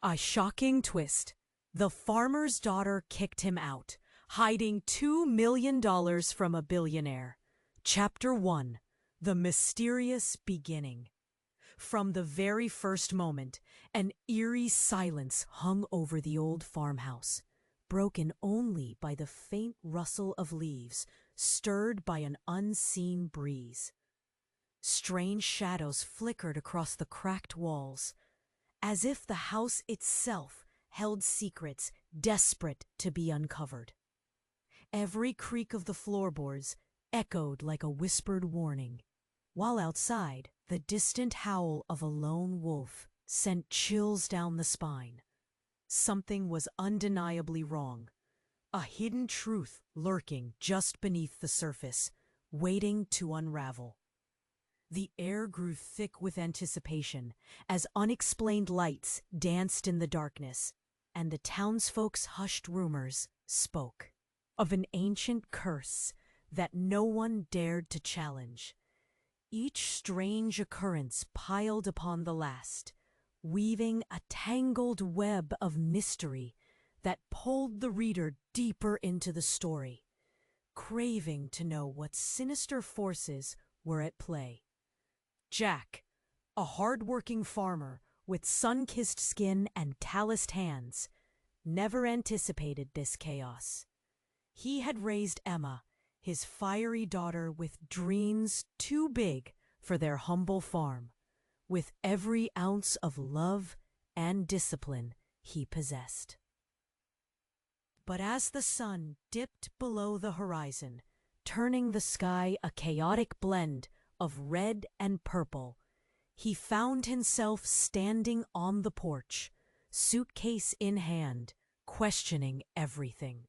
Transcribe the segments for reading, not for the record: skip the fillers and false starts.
A shocking twist. The farmer's daughter kicked him out, hiding $2 million from a billionaire. Chapter 1. The Mysterious Beginning. From the very first moment, an eerie silence hung over the old farmhouse, broken only by the faint rustle of leaves, stirred by an unseen breeze. Strange shadows flickered across the cracked walls, as if the house itself held secrets desperate to be uncovered. Every creak of the floorboards echoed like a whispered warning, while outside, the distant howl of a lone wolf sent chills down the spine. Something was undeniably wrong, a hidden truth lurking just beneath the surface, waiting to unravel. The air grew thick with anticipation as unexplained lights danced in the darkness, and the townsfolk's hushed rumors spoke of an ancient curse that no one dared to challenge. Each strange occurrence piled upon the last, weaving a tangled web of mystery that pulled the reader deeper into the story, craving to know what sinister forces were at play. Jack, a hard-working farmer with sun-kissed skin and calloused hands, never anticipated this chaos. He had raised Emma, his fiery daughter, with dreams too big for their humble farm, with every ounce of love and discipline he possessed. But as the sun dipped below the horizon, turning the sky a chaotic blend of red and purple, he found himself standing on the porch, suitcase in hand, questioning everything.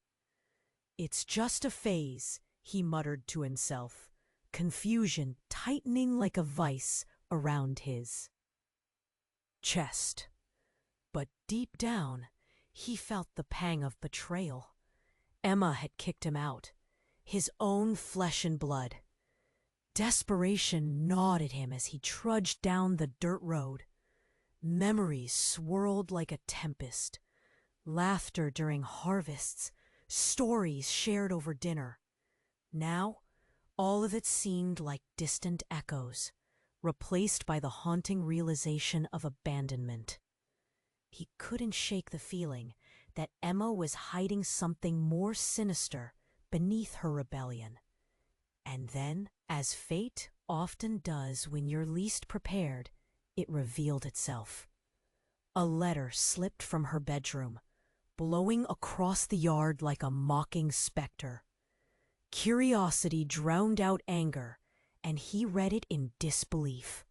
"It's just a phase," he muttered to himself, confusion tightening like a vice around his chest. But deep down, he felt the pang of betrayal. Emma had kicked him out, his own flesh and blood. Desperation gnawed at him as he trudged down the dirt road. Memories swirled like a tempest. Laughter during harvests, stories shared over dinner. Now, all of it seemed like distant echoes, replaced by the haunting realization of abandonment. He couldn't shake the feeling that Emma was hiding something more sinister beneath her rebellion. And then, as fate often does when you're least prepared, it revealed itself. A letter slipped from her bedroom, blowing across the yard like a mocking specter. Curiosity drowned out anger, and he read it in disbelief.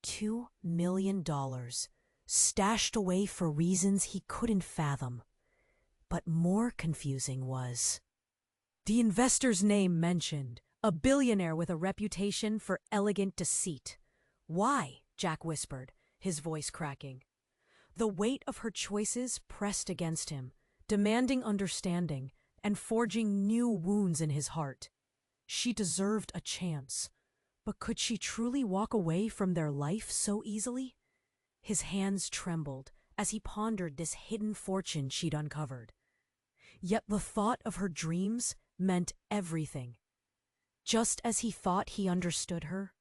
$2 million, stashed away for reasons he couldn't fathom. But more confusing was the investor's name mentioned, a billionaire with a reputation for elegant deceit. "Why?" Jack whispered, his voice cracking. The weight of her choices pressed against him, demanding understanding and forging new wounds in his heart. She deserved a chance, but could she truly walk away from their life so easily? His hands trembled as he pondered this hidden fortune she'd uncovered. Yet the thought of her dreams meant everything. Just as he thought he understood her,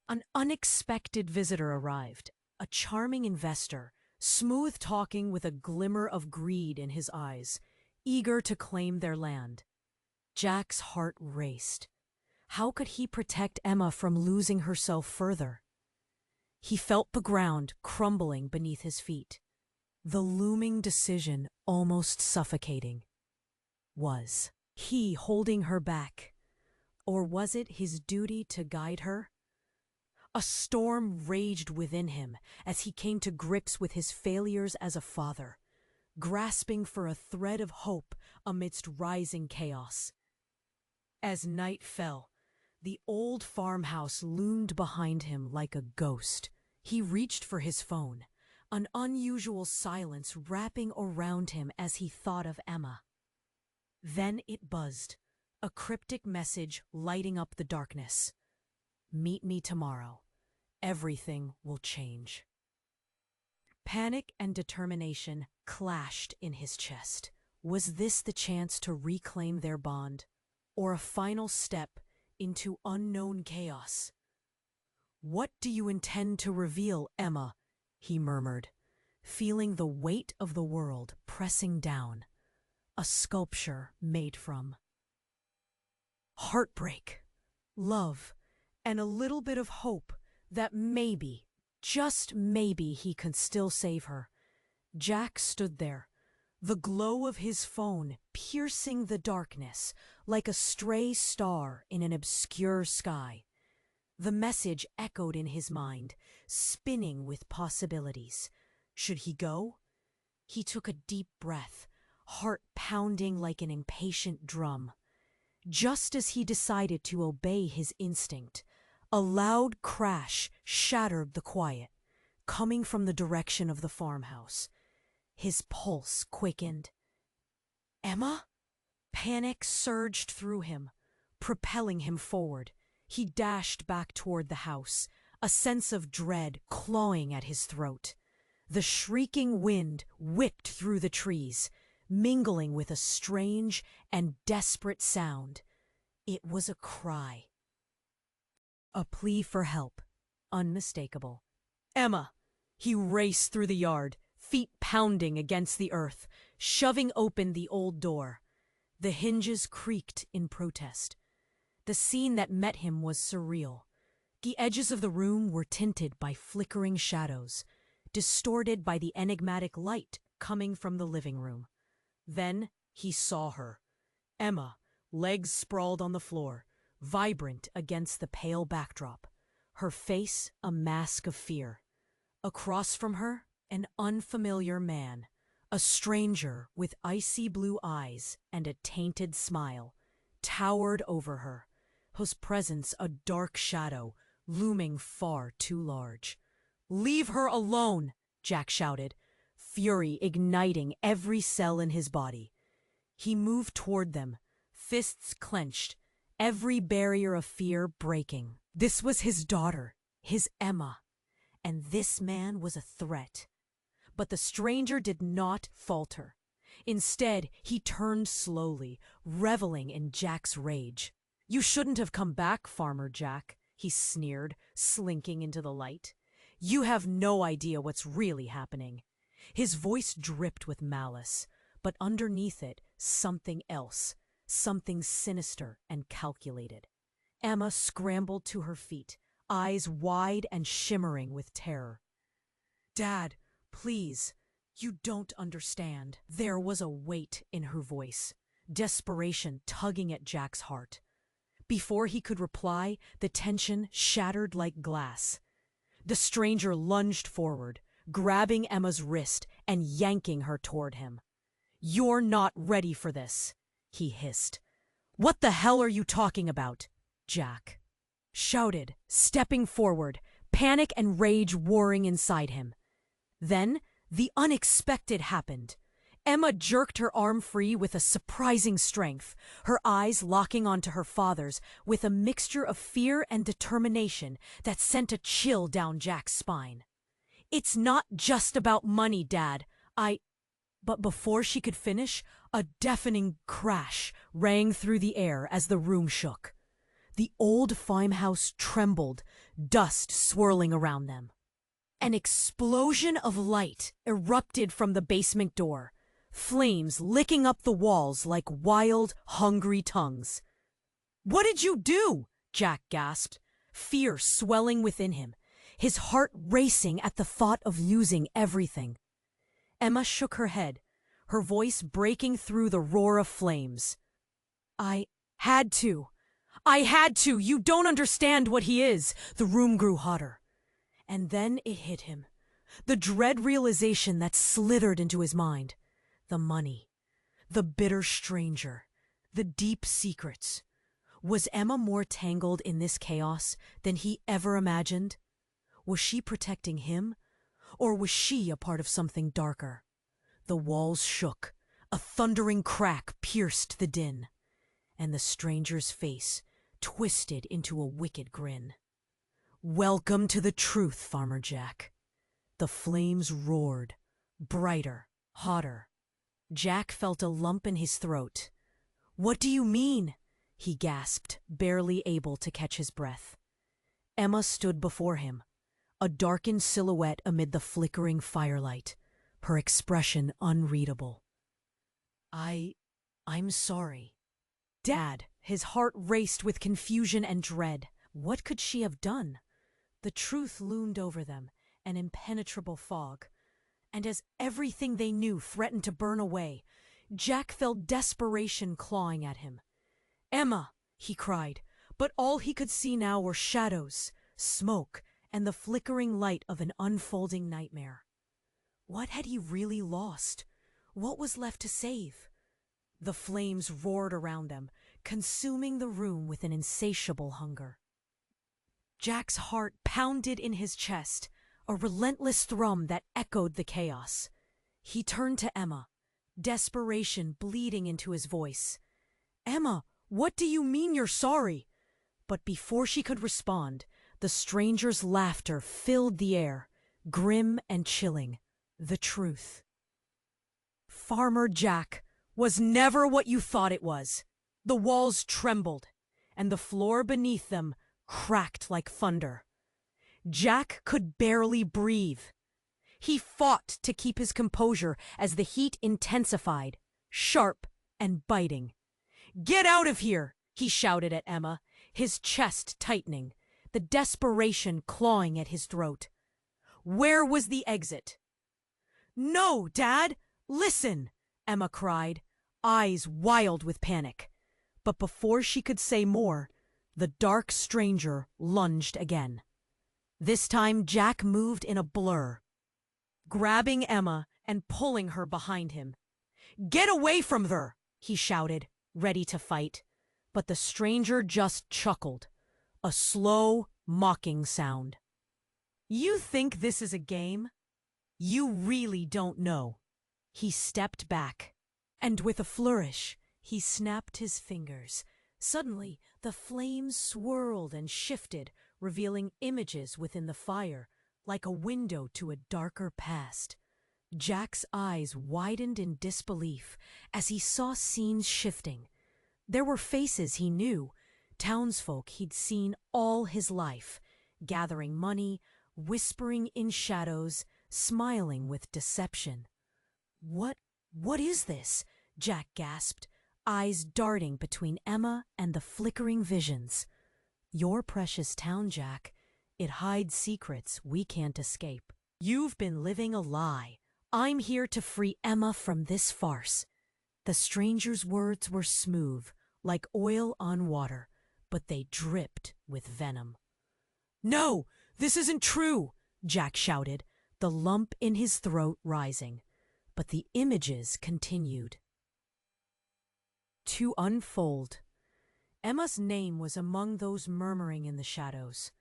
an unexpected visitor arrived, a charming investor, smooth-talking with a glimmer of greed in his eyes, eager to claim their land. Jack's heart raced. How could he protect Emma from losing herself further? He felt the ground crumbling beneath his feet, the looming decision almost suffocating. Was he holding her back? Or was it his duty to guide her? A storm raged within him as he came to grips with his failures as a father, grasping for a thread of hope amidst rising chaos. As night fell, the old farmhouse loomed behind him like a ghost. He reached for his phone, an unusual silence wrapping around him as he thought of Emma. Then it buzzed, a cryptic message lighting up the darkness. "Meet me tomorrow. Everything will change." Panic and determination clashed in his chest. Was this the chance to reclaim their bond, or a final step into unknown chaos? "What do you intend to reveal, Emma?" he murmured, feeling the weight of the world pressing down. A sculpture made from heartbreak, love, and a little bit of hope that maybe, just maybe, he could still save her. Jack stood there, the glow of his phone piercing the darkness like a stray star in an obscure sky. The message echoed in his mind, spinning with possibilities. Should he go? He took a deep breath, heart pounding like an impatient drum. Just as he decided to obey his instinct, a loud crash shattered the quiet, coming from the direction of the farmhouse. His pulse quickened. "Emma?" Panic surged through him, propelling him forward. He dashed back toward the house, a sense of dread clawing at his throat. The shrieking wind whipped through the trees, mingling with a strange and desperate sound. It was a cry. A plea for help, unmistakable. "Emma!" He raced through the yard, feet pounding against the earth, shoving open the old door. The hinges creaked in protest. The scene that met him was surreal. The edges of the room were tinted by flickering shadows, distorted by the enigmatic light coming from the living room. Then he saw her. Emma, legs sprawled on the floor, vibrant against the pale backdrop, her face a mask of fear. Across from her, an unfamiliar man, a stranger with icy blue eyes and a tainted smile, towered over her, whose presence a dark shadow, looming far too large. "Leave her alone!" Jack shouted, fury igniting every cell in his body. He moved toward them, fists clenched, every barrier of fear breaking. This was his daughter, his Emma, and this man was a threat. But the stranger did not falter. Instead, he turned slowly, reveling in Jack's rage. "You shouldn't have come back, Farmer Jack," he sneered, slinking into the light. "You have no idea what's really happening." His voice dripped with malice, but underneath it, something else, something sinister and calculated. Emma scrambled to her feet, eyes wide and shimmering with terror. "Dad, please, you don't understand." There was a weight in her voice, desperation tugging at Jack's heart. Before he could reply, the tension shattered like glass. The stranger lunged forward, grabbing Emma's wrist and yanking her toward him. "You're not ready for this," he hissed. "What the hell are you talking about?" Jack shouted, stepping forward, panic and rage warring inside him. Then the unexpected happened. Emma jerked her arm free with a surprising strength, her eyes locking onto her father's with a mixture of fear and determination that sent a chill down Jack's spine. "It's not just about money, Dad. But before she could finish, a deafening crash rang through the air as the room shook. The old farmhouse trembled, dust swirling around them. An explosion of light erupted from the basement door, flames licking up the walls like wild, hungry tongues. "What did you do?" Jack gasped, fear swelling within him, his heart racing at the thought of losing everything. Emma shook her head, her voice breaking through the roar of flames. I had to. You don't understand what he is." The room grew hotter. And then it hit him. The dread realization that slithered into his mind. The money. The bitter stranger. The deep secrets. Was Emma more tangled in this chaos than he ever imagined? Was she protecting him? Or was she a part of something darker? The walls shook. A thundering crack pierced the din. And the stranger's face twisted into a wicked grin. "Welcome to the truth, Farmer Jack." The flames roared, brighter, hotter. Jack felt a lump in his throat. "What do you mean?" he gasped, barely able to catch his breath. Emma stood before him, a darkened silhouette amid the flickering firelight, her expression unreadable. I'm sorry." Dad, his heart raced with confusion and dread. What could she have done? The truth loomed over them, an impenetrable fog. And as everything they knew threatened to burn away, Jack felt desperation clawing at him. "Emma!" he cried, but all he could see now were shadows, smoke, and the flickering light of an unfolding nightmare. What had he really lost? What was left to save? The flames roared around them, consuming the room with an insatiable hunger. Jack's heart pounded in his chest, a relentless thrum that echoed the chaos. He turned to Emma, desperation bleeding into his voice. "Emma, what do you mean you're sorry?" But before she could respond, the stranger's laughter filled the air, grim and chilling. The truth. Farmer Jack was never what you thought it was. The walls trembled, and the floor beneath them cracked like thunder. Jack could barely breathe. He fought to keep his composure as the heat intensified, sharp and biting. "Get out of here!" he shouted at Emma, his chest tightening, the desperation clawing at his throat. Where was the exit? "No, Dad! Listen!" Emma cried, eyes wild with panic. But before she could say more, the dark stranger lunged again. This time Jack moved in a blur, grabbing Emma and pulling her behind him. "Get away from her!" he shouted, ready to fight. But the stranger just chuckled, a slow, mocking sound. "You think this is a game? You really don't know." He stepped back, and with a flourish, he snapped his fingers. Suddenly, the flames swirled and shifted, revealing images within the fire, like a window to a darker past. Jack's eyes widened in disbelief as he saw scenes shifting. There were faces he knew, townsfolk he'd seen all his life, gathering money, whispering in shadows, smiling with deception. What is this?" Jack gasped, eyes darting between Emma and the flickering visions. "Your precious town, Jack. It hides secrets we can't escape. You've been living a lie. I'm here to free Emma from this farce." The stranger's words were smooth, like oil on water, but they dripped with venom. "No, this isn't true!" Jack shouted, the lump in his throat rising. But the images continued to unfold. Emma's name was among those murmuring in the shadows.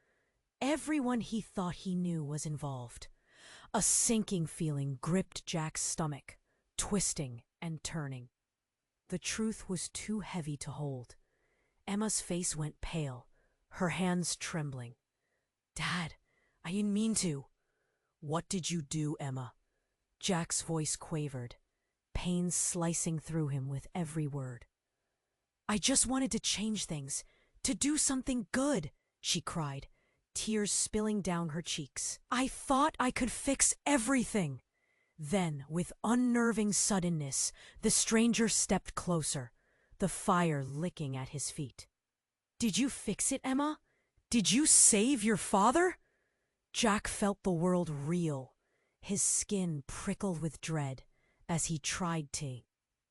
Everyone he thought he knew was involved. A sinking feeling gripped Jack's stomach, twisting and turning. The truth was too heavy to hold. Emma's face went pale, her hands trembling. "Dad, I didn't mean to." "What did you do, Emma?" Jack's voice quavered, pain slicing through him with every word. "I just wanted to change things, to do something good," she cried, tears spilling down her cheeks. "I thought I could fix everything." Then, with unnerving suddenness, the stranger stepped closer, the fire licking at his feet. "Did you fix it, Emma? Did you save your father?" Jack felt the world reel, his skin prickled with dread as he tried to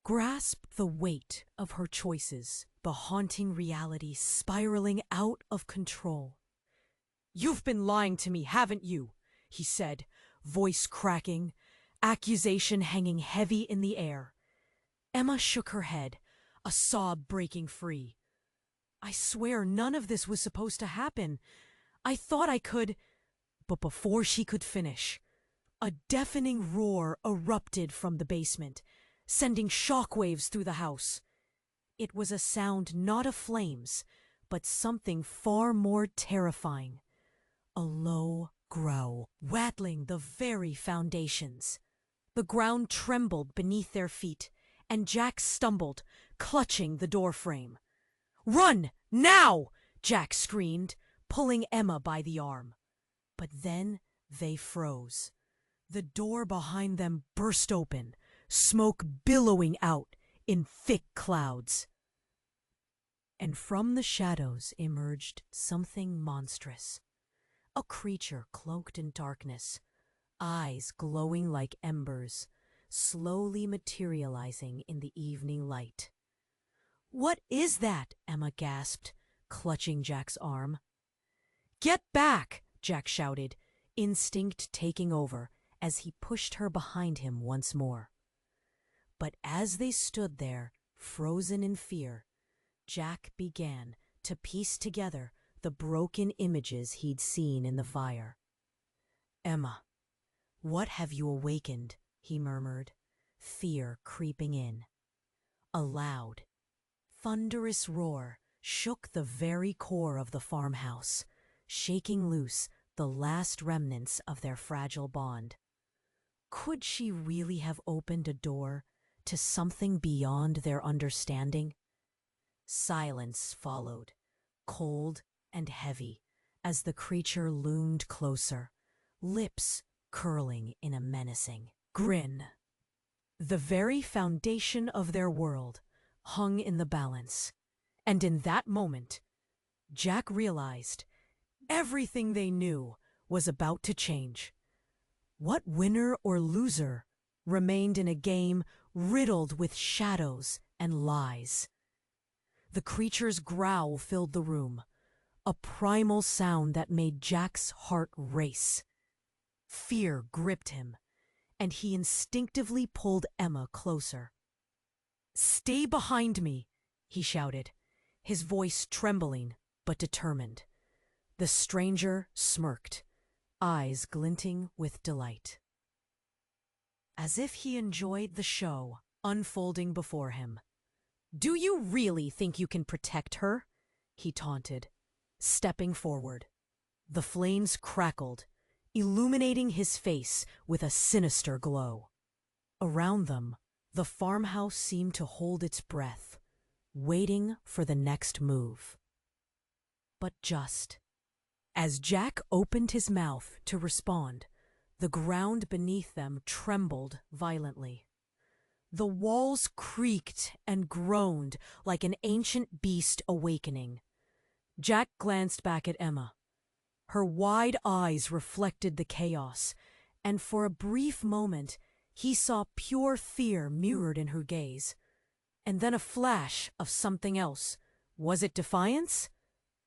grasp the weight of her choices, the haunting reality spiraling out of control. "You've been lying to me, haven't you?" he said, voice cracking, accusation hanging heavy in the air. Emma shook her head, a sob breaking free. "I swear none of this was supposed to happen. I thought I could—" But before she could finish, a deafening roar erupted from the basement, sending shockwaves through the house. It was a sound not of flames, but something far more terrifying. A low, growl, rattling the very foundations. The ground trembled beneath their feet, and Jack stumbled, clutching the doorframe. "Run, now!" Jack screamed, pulling Emma by the arm. But then they froze. The door behind them burst open, smoke billowing out in thick clouds. And from the shadows emerged something monstrous. A creature cloaked in darkness, eyes glowing like embers, slowly materializing in the evening light. "What is that?" Emma gasped, clutching Jack's arm. "Get back!" Jack shouted, instinct taking over as he pushed her behind him once more. But as they stood there, frozen in fear, Jack began to piece together the broken images he'd seen in the fire. "Emma, what have you awakened?" he murmured, fear creeping in. A loud, thunderous roar shook the very core of the farmhouse, shaking loose the last remnants of their fragile bond. Could she really have opened a door to something beyond their understanding? Silence followed, cold and heavy, as the creature loomed closer, lips curling in a menacing grin. The very foundation of their world hung in the balance, and in that moment, Jack realized everything they knew was about to change. What winner or loser remained in a game riddled with shadows and lies? The creature's growl filled the room, a primal sound that made Jack's heart race. Fear gripped him, and he instinctively pulled Emma closer. "Stay behind me," he shouted, his voice trembling but determined. The stranger smirked, eyes glinting with delight, as if he enjoyed the show unfolding before him. "Do you really think you can protect her?" he taunted, stepping forward. The flames crackled, illuminating his face with a sinister glow. Around them, the farmhouse seemed to hold its breath, waiting for the next move. But just as Jack opened his mouth to respond, the ground beneath them trembled violently. The walls creaked and groaned like an ancient beast awakening. Jack glanced back at Emma. Her wide eyes reflected the chaos, and for a brief moment he saw pure fear mirrored in her gaze. And then a flash of something else. Was it defiance?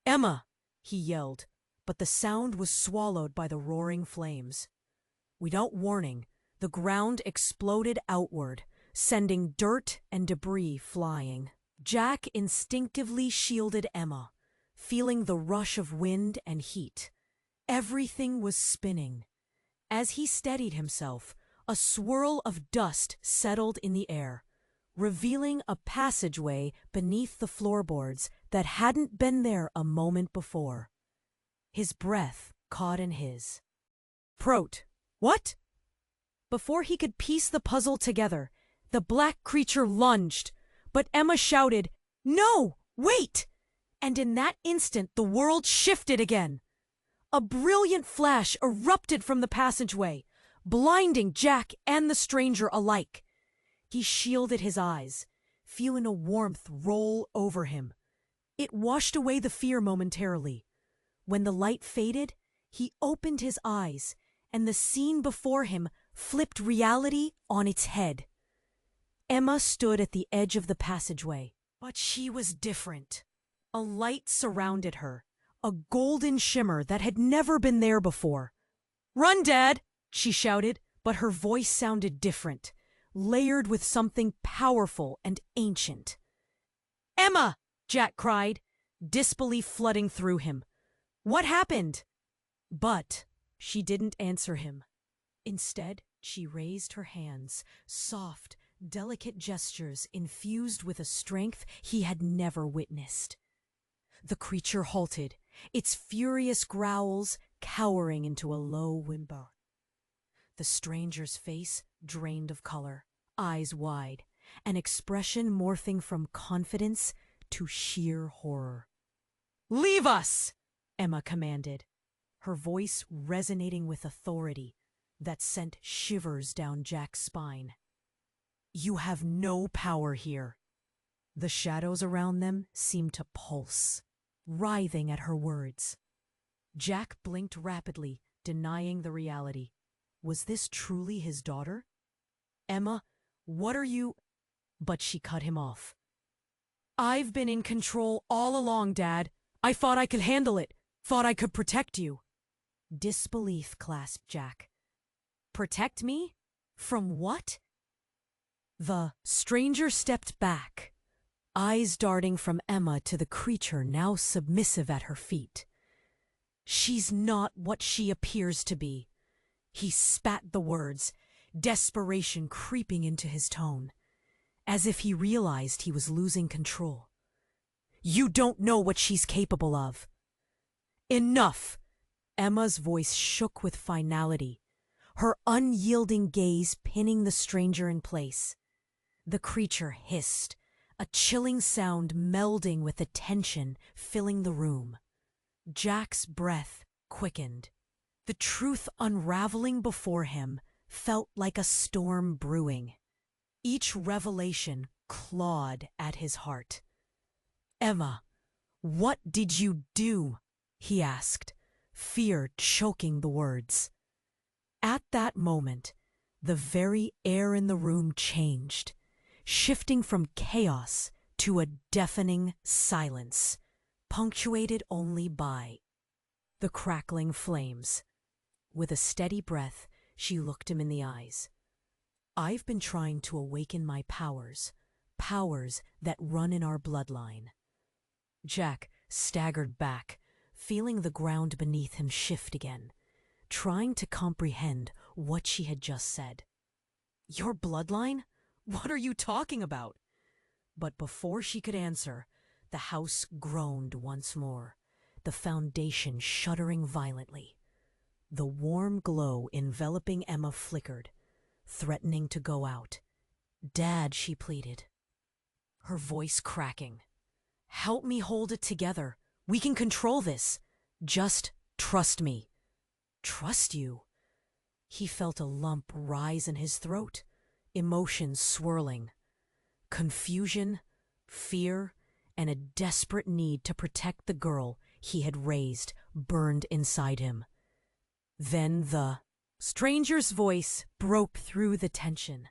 "Emma!" he yelled, but the sound was swallowed by the roaring flames. Without warning, the ground exploded outward, sending dirt and debris flying. Jack instinctively shielded Emma, feeling the rush of wind and heat. Everything was spinning. As he steadied himself, a swirl of dust settled in the air, revealing a passageway beneath the floorboards that hadn't been there a moment before. His breath caught in his. "Prot, what?" Before he could piece the puzzle together, the black creature lunged, but Emma shouted, "No, wait!" And in that instant the world shifted again. A brilliant flash erupted from the passageway, blinding Jack and the stranger alike. He shielded his eyes, feeling a warmth roll over him. It washed away the fear momentarily. When the light faded, he opened his eyes, and the scene before him flipped reality on its head. Emma stood at the edge of the passageway, but she was different. A light surrounded her, a golden shimmer that had never been there before. "Run, Dad!" she shouted, but her voice sounded different, layered with something powerful and ancient. "Emma!" Jack cried, disbelief flooding through him. "What happened?" But she didn't answer him. Instead, she raised her hands, soft, delicate gestures infused with a strength he had never witnessed. The creature halted, its furious growls cowering into a low window. The stranger's face drained of color, eyes wide, an expression morphing from confidence to sheer horror. "Leave us!" Emma commanded, her voice resonating with authority that sent shivers down Jack's spine. "You have no power here." The shadows around them seemed to pulse, writhing at her words. Jack blinked rapidly, denying the reality. Was this truly his daughter? "Emma, what are you—" But she cut him off. "I've been in control all along, Dad. I thought I could handle it. Thought I could protect you." Disbelief clasped Jack. "Protect me? From what?" The stranger stepped back, eyes darting from Emma to the creature now submissive at her feet. "She's not what she appears to be." He spat the words, desperation creeping into his tone, as if he realized he was losing control. "You don't know what she's capable of." "Enough!" Emma's voice shook with finality, her unyielding gaze pinning the stranger in place. The creature hissed, a chilling sound melding with the tension filling the room. Jack's breath quickened. The truth unraveling before him felt like a storm brewing. Each revelation clawed at his heart. "Emma, what did you do?" he asked, fear choking the words. At that moment, the very air in the room changed, shifting from chaos to a deafening silence, punctuated only by the crackling flames. With a steady breath, she looked him in the eyes. "I've been trying to awaken my powers, powers that run in our bloodline." Jack staggered back, feeling the ground beneath him shift again, trying to comprehend what she had just said. "Your bloodline? What are you talking about?" But before she could answer, the house groaned once more, the foundation shuddering violently. The warm glow enveloping Emma flickered, threatening to go out. "Dad," she pleaded, her voice cracking. "Help me hold it together. We can control this. Just trust me." "Trust you?" He felt a lump rise in his throat, emotions swirling. Confusion, fear, and a desperate need to protect the girl he had raised burned inside him. Then the stranger's voice broke through the tension.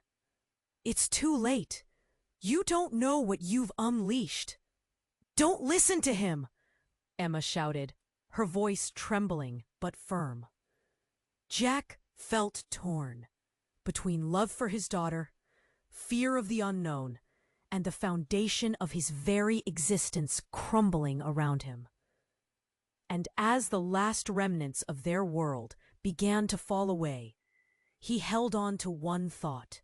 "It's too late. You don't know what you've unleashed." "Don't listen to him!" Emma shouted, her voice trembling but firm. Jack felt torn between love for his daughter, fear of the unknown, and the foundation of his very existence crumbling around him. And as the last remnants of their world began to fall away, he held on to one thought.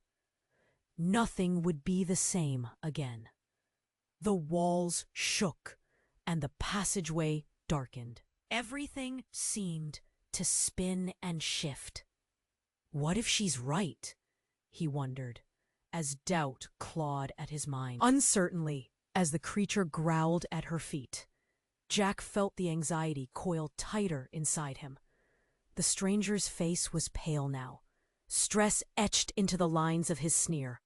Nothing would be the same again. The walls shook, and the passageway darkened. Everything seemed to spin and shift. What if she's right? He wondered, as doubt clawed at his mind. Uncertainly, as the creature growled at her feet, Jack felt the anxiety coil tighter inside him. The stranger's face was pale now, stress etched into the lines of his sneer.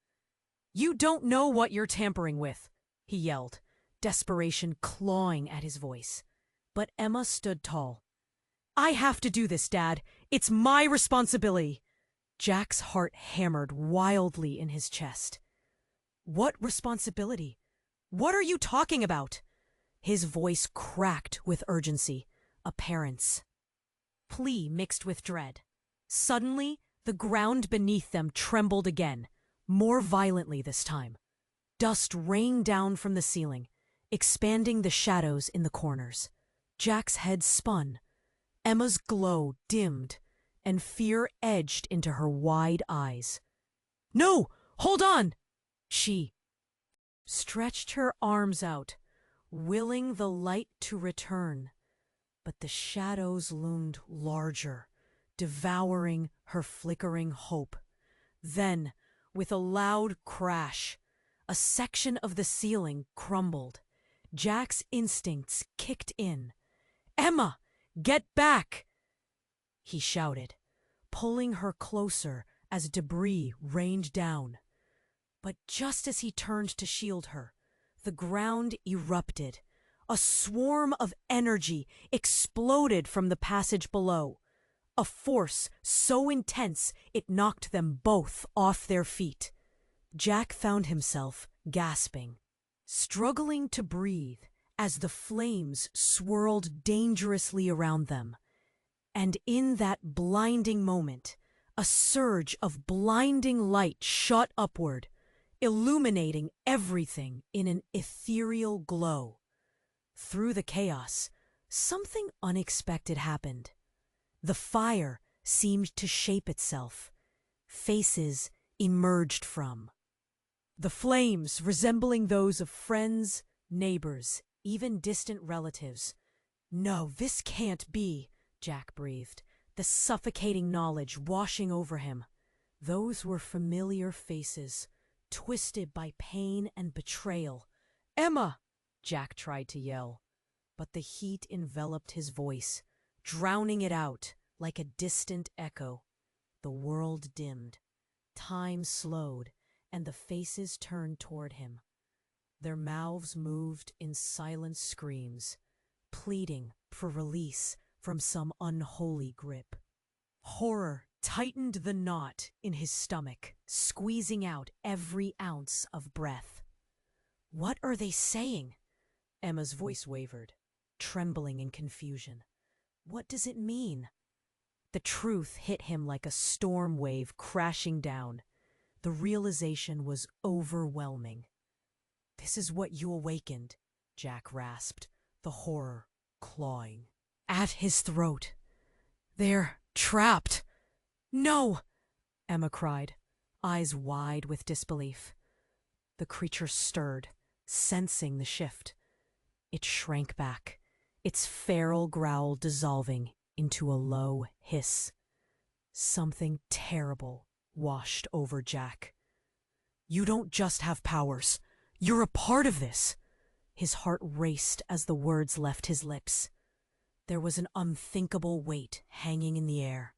"You don't know what you're tampering with," he yelled, desperation clawing at his voice. But Emma stood tall. "I have to do this, Dad. It's my responsibility." Jack's heart hammered wildly in his chest. "What responsibility? What are you talking about?" His voice cracked with urgency, a parent's plea mixed with dread. Suddenly, the ground beneath them trembled again, more violently this time. Dust rained down from the ceiling, expanding the shadows in the corners. Jack's head spun. Emma's glow dimmed, and fear edged into her wide eyes. "No! Hold on!" She stretched her arms out, willing the light to return. But the shadows loomed larger, devouring her flickering hope. Then, with a loud crash, a section of the ceiling crumbled. Jack's instincts kicked in. "Emma, get back!" he shouted, pulling her closer as debris rained down. But just as he turned to shield her, the ground erupted. A swarm of energy exploded from the passage below, a force so intense it knocked them both off their feet. Jack found himself gasping, struggling to breathe as the flames swirled dangerously around them. And in that blinding moment, a surge of blinding light shot upward, illuminating everything in an ethereal glow. Through the chaos, something unexpected happened. The fire seemed to shape itself. Faces emerged from the flames, resembling those of friends, neighbors, even distant relatives. "No, this can't be," Jack breathed, the suffocating knowledge washing over him. Those were familiar faces, twisted by pain and betrayal. "Emma!" Jack tried to yell, but the heat enveloped his voice, drowning it out like a distant echo. The world dimmed. Time slowed, and the faces turned toward him. Their mouths moved in silent screams, pleading for release from some unholy grip. Horror tightened the knot in his stomach, squeezing out every ounce of breath. "What are they saying?" Emma's voice wavered, trembling in confusion. "What does it mean?" The truth hit him like a storm wave crashing down. The realization was overwhelming. "This is what you awakened," Jack rasped, the horror clawing at his throat. "They're trapped." "No!" Emma cried, eyes wide with disbelief. The creature stirred, sensing the shift. It shrank back, its feral growl dissolving into a low hiss. Something terrible washed over Jack. "You don't just have powers. You're a part of this." His heart raced as the words left his lips. There was an unthinkable weight hanging in the air.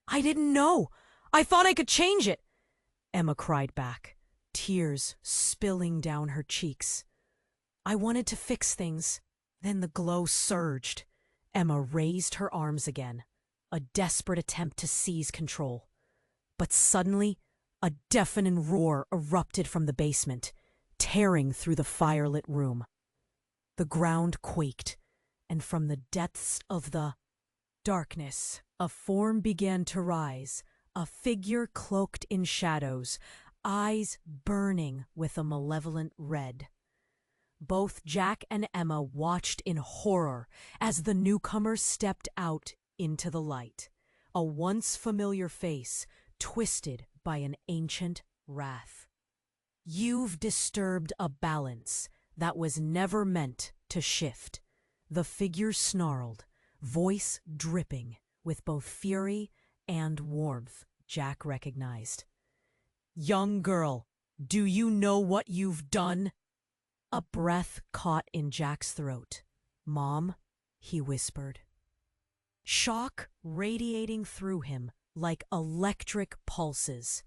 "I didn't know. I thought I could change it," Emma cried back, tears spilling down her cheeks. "I wanted to fix things." Then the glow surged. Emma raised her arms again, a desperate attempt to seize control. But suddenly, a deafening roar erupted from the basement, tearing through the firelit room. The ground quaked, and from the depths of the darkness, a form began to rise, a figure cloaked in shadows, eyes burning with a malevolent red. Both Jack and Emma watched in horror as the newcomer stepped out into the light, a once familiar face twisted by an ancient wrath. "You've disturbed a balance that was never meant to shift," the figure snarled, voice dripping with both fury and warmth Jack recognized. "Young girl, do you know what you've done?" A breath caught in Jack's throat. "Mom," he whispered. Shock radiating through him like electric pulses.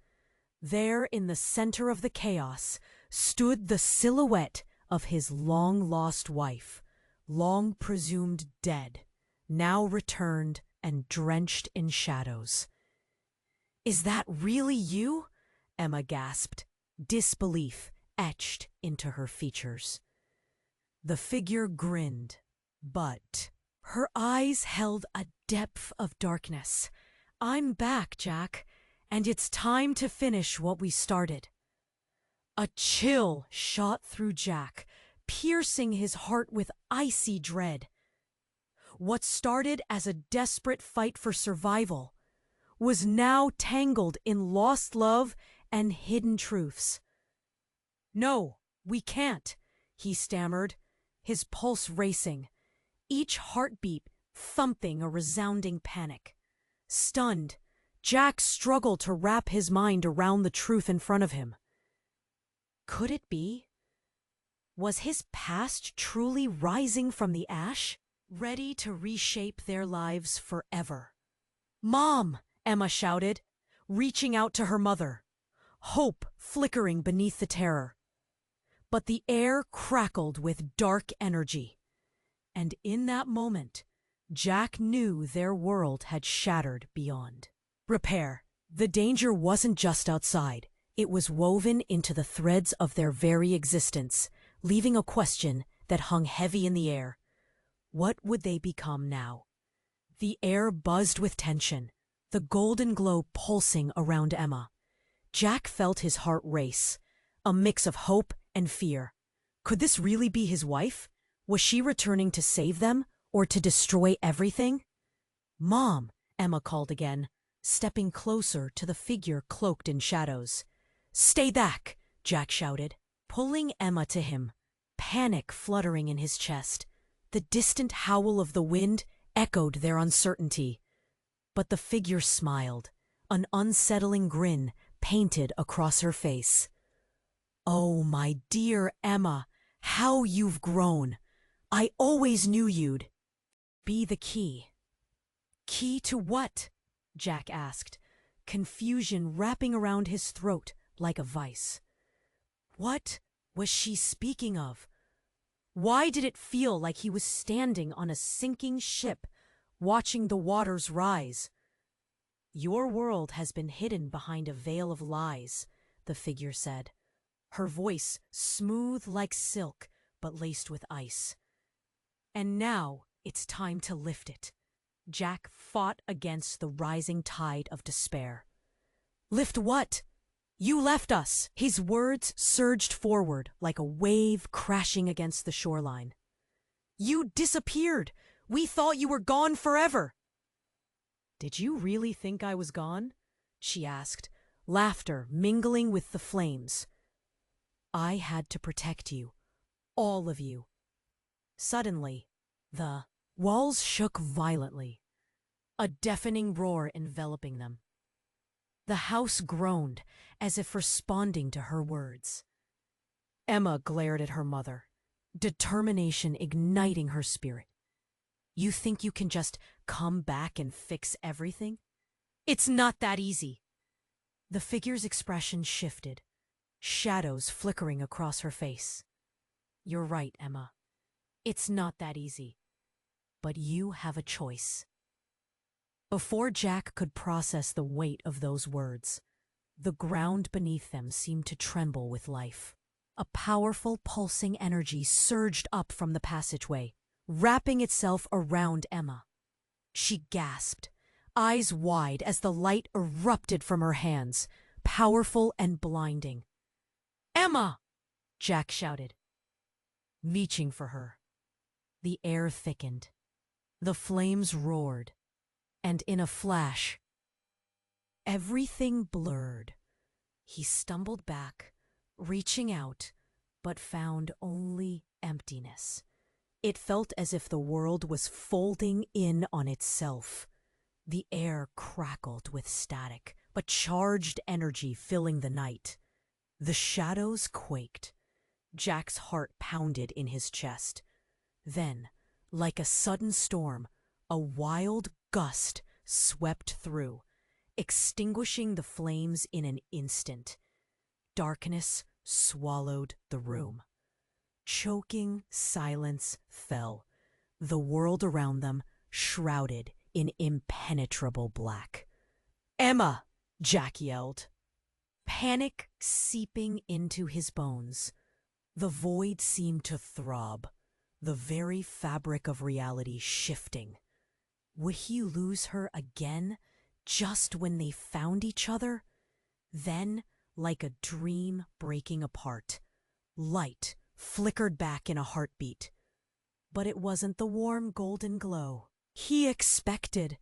There in the center of the chaos stood the silhouette of his long-lost wife, long presumed dead, now returned and drenched in shadows. "Is that really you?" Emma gasped, disbelief etched into her features. The figure grinned, but her eyes held a depth of darkness. "I'm back, Jack, and it's time to finish what we started." A chill shot through Jack, piercing his heart with icy dread. What started as a desperate fight for survival was now tangled in lost love and hidden truths. "No, we can't," he stammered, his pulse racing. each heartbeat thumping a resounding panic. Stunned, Jack struggled to wrap his mind around the truth in front of him. Could it be? Was his past truly rising from the ash, ready to reshape their lives forever? "Mom!" Emma shouted, reaching out to her mother, hope flickering beneath the terror. But the air crackled with dark energy, and in that moment, Jack knew their world had shattered beyond repair. The danger wasn't just outside, it was woven into the threads of their very existence, leaving a question that hung heavy in the air. What would they become now? The air buzzed with tension, the golden glow pulsing around Emma. Jack felt his heart race, a mix of hope and fear. Could this really be his wife? Was she returning to save them, or to destroy everything? "Mom!" Emma called again, stepping closer to the figure cloaked in shadows. "Stay back!" Jack shouted, pulling Emma to him, panic fluttering in his chest. The distant howl of the wind echoed their uncertainty. But the figure smiled, an unsettling grin painted across her face. "Oh, my dear Emma, how you've grown! I always knew you'd be the key." "Key to what?" Jack asked, confusion wrapping around his throat like a vice. What was she speaking of? Why did it feel like he was standing on a sinking ship, watching the waters rise? "Your world has been hidden behind a veil of lies," the figure said, her voice smooth like silk but laced with ice. "And now it's time to lift it." Jack fought against the rising tide of despair. "Lift what? You left us!" His words surged forward like a wave crashing against the shoreline. "You disappeared! We thought you were gone forever!" "Did you really think I was gone?" she asked, laughter mingling with the flames. "I had to protect you, all of you." Suddenly, the walls shook violently, a deafening roar enveloping them. The house groaned, as if responding to her words. Emma glared at her mother, determination igniting her spirit. "You think you can just come back and fix everything? It's not that easy." The figure's expression shifted, shadows flickering across her face. "You're right, Emma. It's not that easy. But you have a choice." Before Jack could process the weight of those words, the ground beneath them seemed to tremble with life. A powerful pulsing energy surged up from the passageway, wrapping itself around Emma. She gasped, eyes wide as the light erupted from her hands, powerful and blinding. "Emma!" Jack shouted, reaching for her. The air thickened. The flames roared, and in a flash, everything blurred. He stumbled back, reaching out, but found only emptiness. It felt as if the world was folding in on itself. The air crackled with static, but charged energy filling the night. The shadows quaked. Jack's heart pounded in his chest. Then, like a sudden storm, a wild gust swept through, extinguishing the flames in an instant. Darkness swallowed the room. Choking silence fell, the world around them shrouded in impenetrable black. "Emma!" Jack yelled, panic seeping into his bones. The void seemed to throb, the very fabric of reality shifting. Would he lose her again, just when they found each other? Then, like a dream breaking apart, light flickered back in a heartbeat. But it wasn't the warm golden glow he expected.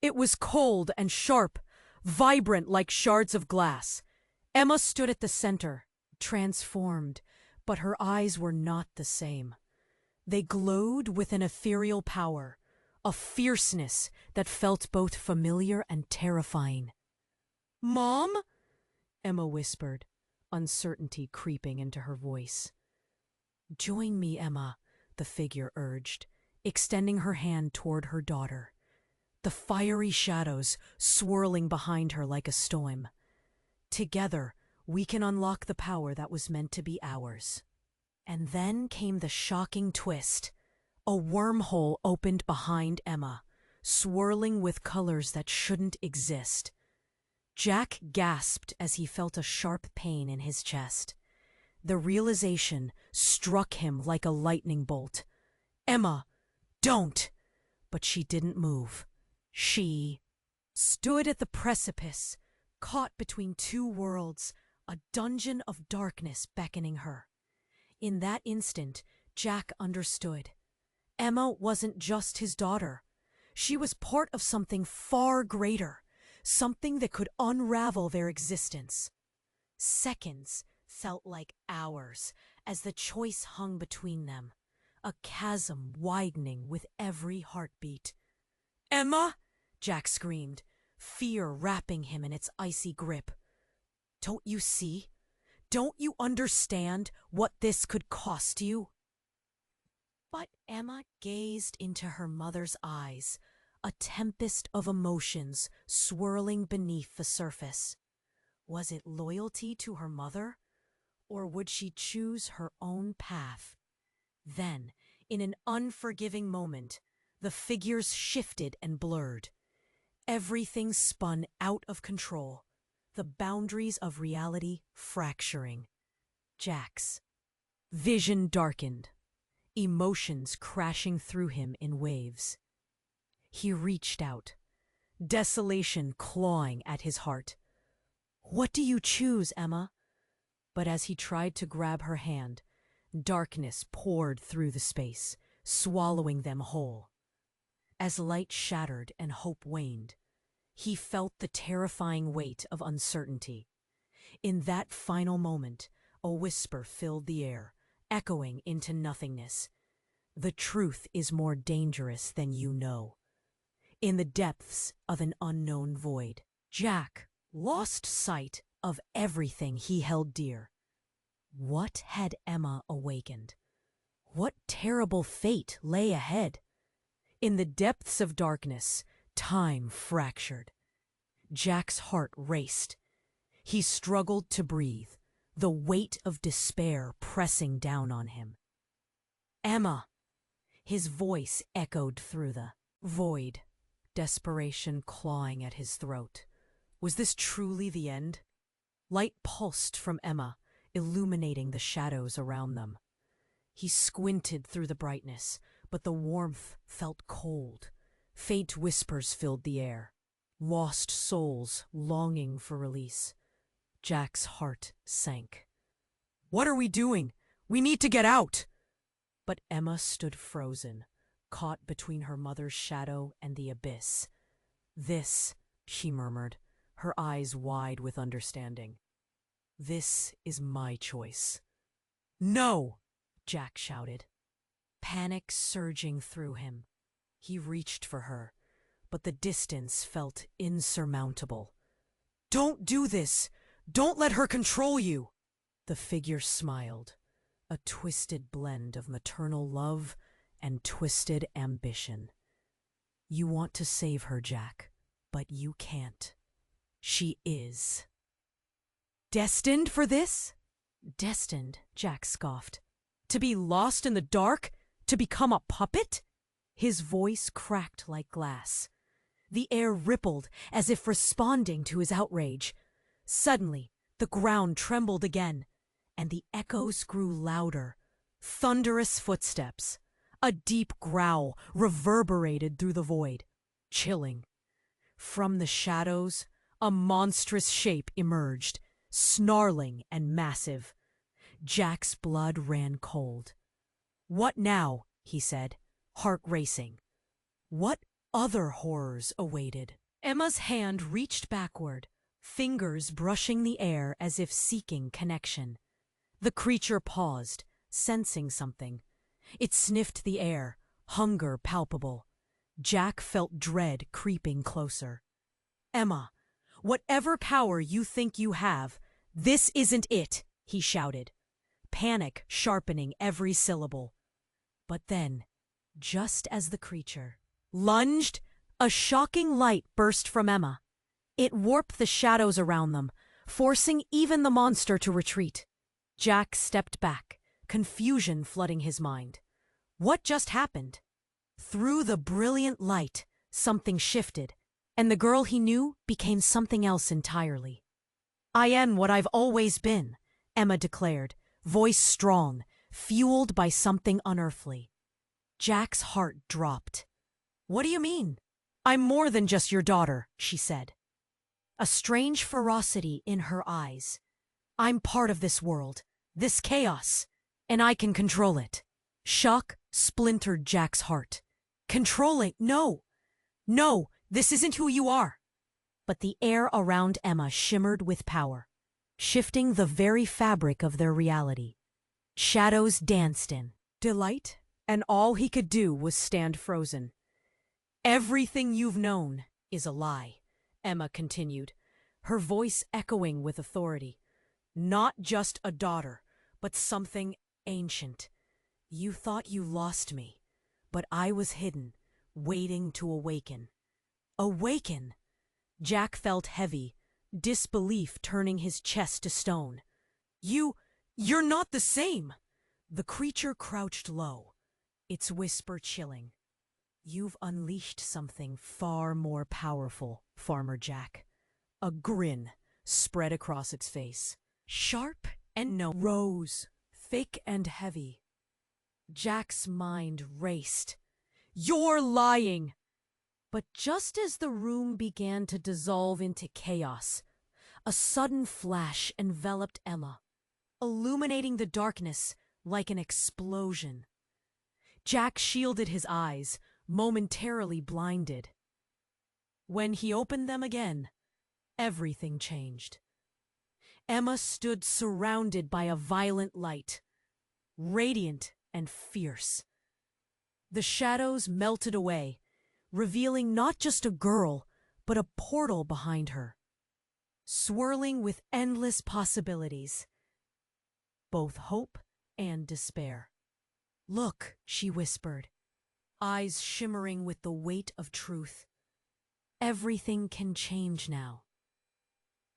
It was cold and sharp, vibrant like shards of glass. Emma stood at the center, transformed, but her eyes were not the same. They glowed with an ethereal power, a fierceness that felt both familiar and terrifying. "Mom?" Emma whispered, uncertainty creeping into her voice. "Join me, Emma," the figure urged, extending her hand toward her daughter, the fiery shadows swirling behind her like a storm. "Together, we can unlock the power that was meant to be ours." And then came the shocking twist. A wormhole opened behind Emma, swirling with colors that shouldn't exist. Jack gasped as he felt a sharp pain in his chest. The realization struck him like a lightning bolt. "Emma, don't!" But she didn't move. She stood at the precipice, caught between two worlds, a dungeon of darkness beckoning her. In that instant, Jack understood. Emma wasn't just his daughter. She was part of something far greater, something that could unravel their existence. Seconds felt like hours as the choice hung between them, a chasm widening with every heartbeat. "Emma!" Jack screamed, fear wrapping him in its icy grip. "Don't you see? Don't you understand what this could cost you?" But Emma gazed into her mother's eyes, a tempest of emotions swirling beneath the surface. Was it loyalty to her mother, or would she choose her own path? Then, in an unforgiving moment, the figures shifted and blurred. Everything spun out of control, the boundaries of reality fracturing. Jack's vision darkened, emotions crashing through him in waves. He reached out, desolation clawing at his heart. "What do you choose, Emma?" But as he tried to grab her hand, darkness poured through the space, swallowing them whole. As light shattered and hope waned, he felt the terrifying weight of uncertainty. In that final moment, a whisper filled the air, echoing into nothingness. "The truth is more dangerous than you know." In the depths of an unknown void, Jack lost sight of everything he held dear. What had Emma awakened? What terrible fate lay ahead? In the depths of darkness, time fractured. Jack's heart raced. He struggled to breathe, the weight of despair pressing down on him. "Emma!" His voice echoed through the void, desperation clawing at his throat. Was this truly the end? Light pulsed from Emma, illuminating the shadows around them. He squinted through the brightness, but the warmth felt cold. Faint whispers filled the air. Lost souls longing for release. Jack's heart sank. "What are we doing? We need to get out!" But Emma stood frozen, caught between her mother's shadow and the abyss. "This," she murmured, her eyes wide with understanding. "This is my choice." "No!" Jack shouted, panic surging through him. He reached for her, but the distance felt insurmountable. "Don't do this! Don't let her control you!" The figure smiled, a twisted blend of maternal love and twisted ambition. "You want to save her, Jack, but you can't. She is." "Destined for this?" "Destined," Jack scoffed. "To be lost in the dark? To become a puppet?" His voice cracked like glass. The air rippled as if responding to his outrage. Suddenly, the ground trembled again, and the echoes grew louder. Thunderous footsteps. A deep growl reverberated through the void, chilling. From the shadows, a monstrous shape emerged, snarling and massive. Jack's blood ran cold. "What now?" he said, heart racing. What other horrors awaited? Emma's hand reached backward, fingers brushing the air as if seeking connection. The creature paused, sensing something. It sniffed the air, hunger palpable. Jack felt dread creeping closer. "Emma, whatever power you think you have, this isn't it," he shouted, panic sharpening every syllable. But then, just as the creature lunged, a shocking light burst from Emma. It warped the shadows around them, forcing even the monster to retreat. Jack stepped back, confusion flooding his mind. What just happened? Through the brilliant light, something shifted, and the girl he knew became something else entirely. "I am what I've always been," Emma declared, voice strong, fueled by something unearthly. Jack's heart dropped. "What do you mean?" "I'm more than just your daughter," she said, a strange ferocity in her eyes. "I'm part of this world, this chaos, and I can control it." Shock splintered Jack's heart. "Controlling? No! No, this isn't who you are." But the air around Emma shimmered with power, shifting the very fabric of their reality. Shadows danced in delight, and all he could do was stand frozen. "Everything you've known is a lie," Emma continued, her voice echoing with authority. "Not just a daughter, but something ancient. You thought you lost me, but I was hidden, waiting to awaken." Awaken? Jack felt heavy, disbelief turning his chest to stone. You're not the same." The creature crouched low, its whisper chilling. "You've unleashed something far more powerful, Farmer Jack." A grin spread across its face, sharp and no rose, thick and heavy. Jack's mind raced. "You're lying!" But just as the room began to dissolve into chaos, a sudden flash enveloped Emma, illuminating the darkness like an explosion. Jack shielded his eyes, momentarily blinded. When he opened them again, everything changed. Emma stood surrounded by a violent light, radiant and fierce. The shadows melted away, revealing not just a girl, but a portal behind her, swirling with endless possibilities, both hope and despair. "Look," she whispered, eyes shimmering with the weight of truth. "Everything can change now."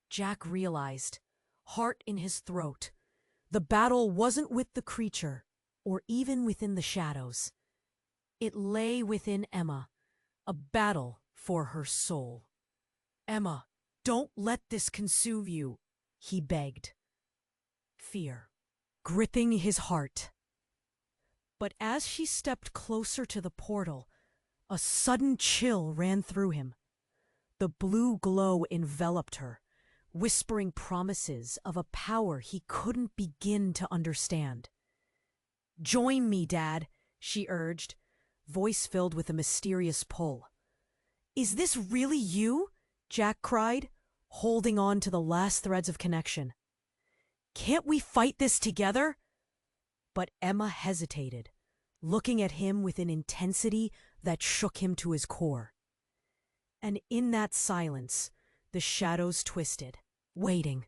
Jack realized, heart in his throat, the battle wasn't with the creature, or even within the shadows. It lay within Emma, a battle for her soul. "Emma, don't let this consume you," he begged. Fear gripping his heart. But as she stepped closer to the portal, a sudden chill ran through him. The blue glow enveloped her, whispering promises of a power he couldn't begin to understand. "Join me, Dad," she urged, voice filled with a mysterious pull. "Is this really you?" Jack cried, holding on to the last threads of connection. "Can't we fight this together?" But Emma hesitated, looking at him with an intensity that shook him to his core. And in that silence, the shadows twisted. "Waiting,"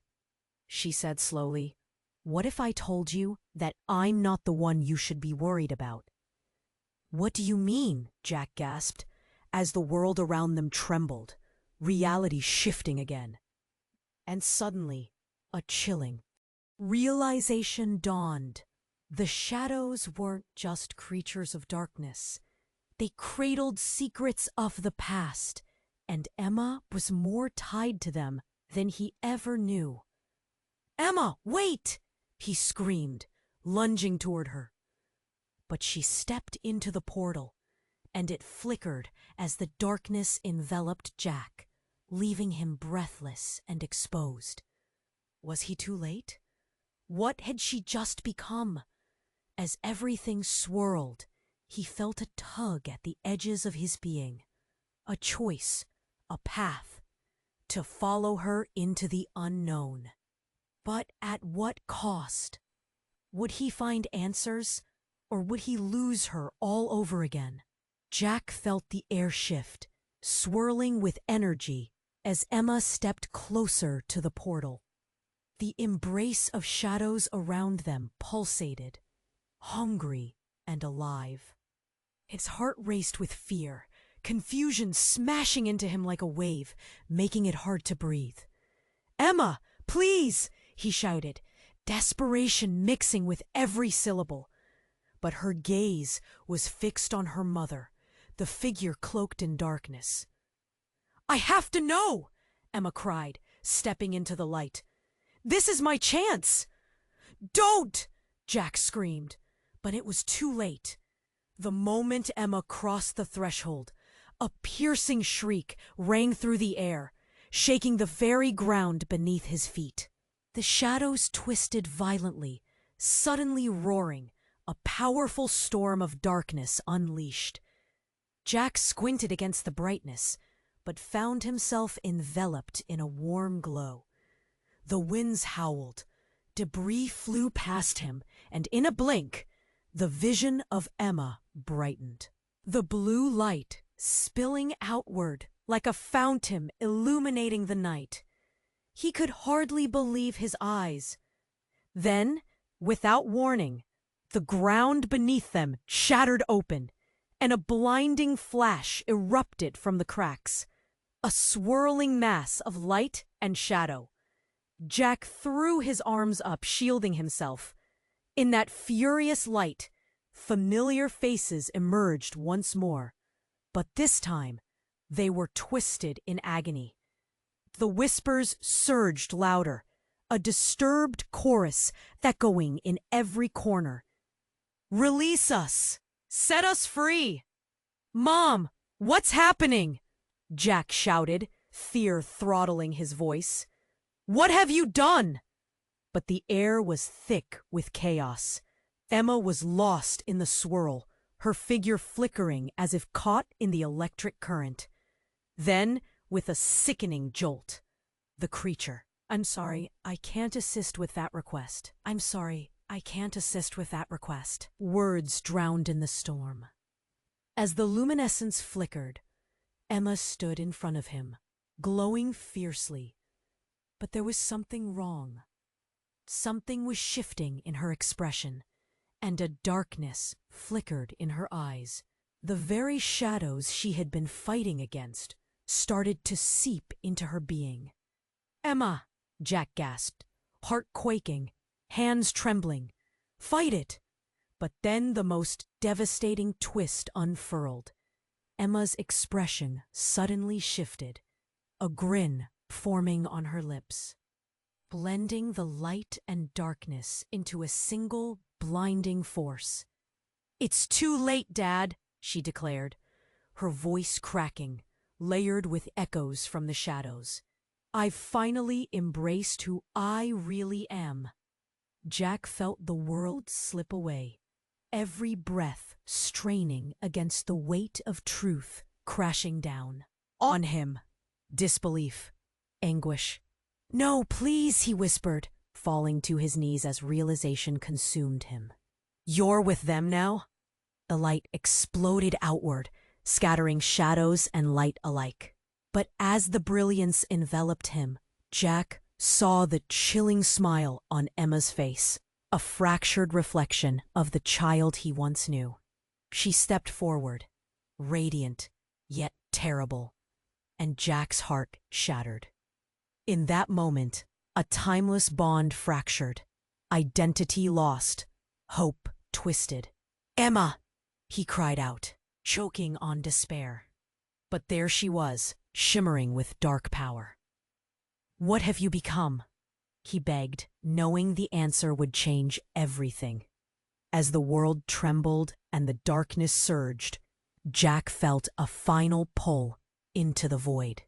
she said slowly. "What if I told you that I'm not the one you should be worried about?" "What do you mean?" Jack gasped, as the world around them trembled, reality shifting again. And suddenly, a chilling realization dawned. The shadows weren't just creatures of darkness. They cradled secrets of the past, and Emma was more tied to them than he ever knew. "Emma, wait!" he screamed, lunging toward her. But she stepped into the portal, and it flickered as the darkness enveloped Jack, leaving him breathless and exposed. Was he too late? What had she just become? As everything swirled, he felt a tug at the edges of his being, a choice, a path, to follow her into the unknown. But at what cost? Would he find answers, Or would he lose her all over again? Jack felt the air shift, swirling with energy as Emma stepped closer to the portal. The embrace of shadows around them pulsated, hungry and alive. His heart raced with fear, confusion smashing into him like a wave, making it hard to breathe. "Emma, please!" he shouted, desperation mixing with every syllable. But her gaze was fixed on her mother, the figure cloaked in darkness. "I have to know!" Emma cried, stepping into the light. "This is my chance!" "Don't!" Jack screamed, but it was too late. The moment Emma crossed the threshold, a piercing shriek rang through the air, shaking the very ground beneath his feet. The shadows twisted violently, suddenly roaring, a powerful storm of darkness unleashed. Jack squinted against the brightness, but found himself enveloped in a warm glow. The winds howled, debris flew past him, and in a blink, the vision of Emma brightened. The blue light spilling outward like a fountain illuminating the night. He could hardly believe his eyes. Then, without warning, the ground beneath them shattered open, and a blinding flash erupted from the cracks. A swirling mass of light and shadow. Jack threw his arms up, shielding himself. In that furious light, familiar faces emerged once more, but this time they were twisted in agony. The whispers surged louder, a disturbed chorus echoing in every corner. "Release us! Set us free! Mom, what's happening?" Jack shouted, fear throttling his voice. "What have you done?" But the air was thick with chaos. Emma was lost in the swirl, her figure flickering as if caught in the electric current. Then, with a sickening jolt, the creature. "I'm sorry, I can't assist with that request. I'm sorry, I can't assist with that request." Words drowned in the storm. As the luminescence flickered, Emma stood in front of him, glowing fiercely. But there was something wrong. Something was shifting in her expression, and a darkness flickered in her eyes. The very shadows she had been fighting against started to seep into her being. "Emma!" Jack gasped, heart quaking, hands trembling. "Fight it!" But then the most devastating twist unfurled. Emma's expression suddenly shifted, a grin forming on her lips, blending the light and darkness into a single blinding force. "It's too late, Dad," she declared, her voice cracking, layered with echoes from the shadows. "I've finally embraced who I really am." Jack felt the world slip away, every breath straining against the weight of truth crashing down on him. Disbelief, anguish. "No, please," he whispered, falling to his knees as realization consumed him. "You're with them now?" The light exploded outward, scattering shadows and light alike. But as the brilliance enveloped him, Jack saw the chilling smile on Emma's face, a fractured reflection of the child he once knew. She stepped forward, radiant, yet terrible, and Jack's heart shattered. In that moment, a timeless bond fractured, identity lost, hope twisted. "Emma!" he cried out, choking on despair. But there she was, shimmering with dark power. "What have you become?" he begged, knowing the answer would change everything. As the world trembled and the darkness surged, Jack felt a final pull into the void.